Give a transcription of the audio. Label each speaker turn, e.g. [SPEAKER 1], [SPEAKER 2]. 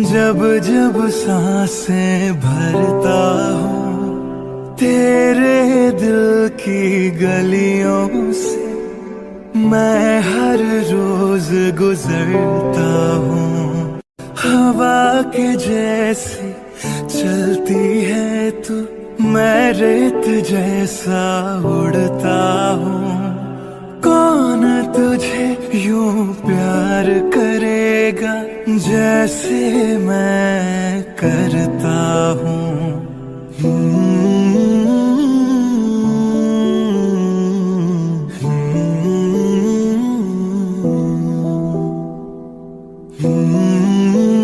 [SPEAKER 1] जब जब सांसें भरता हूँ तेरे दिल की गलियों से, मैं हर रोज गुजरता हूँ। हवा के जैसी चलती है तू, मैं रेत जैसा उड़ता हूँ। कौन तुझे यूं प्यार करेगा जैसे मैं करता हूँ। Hmm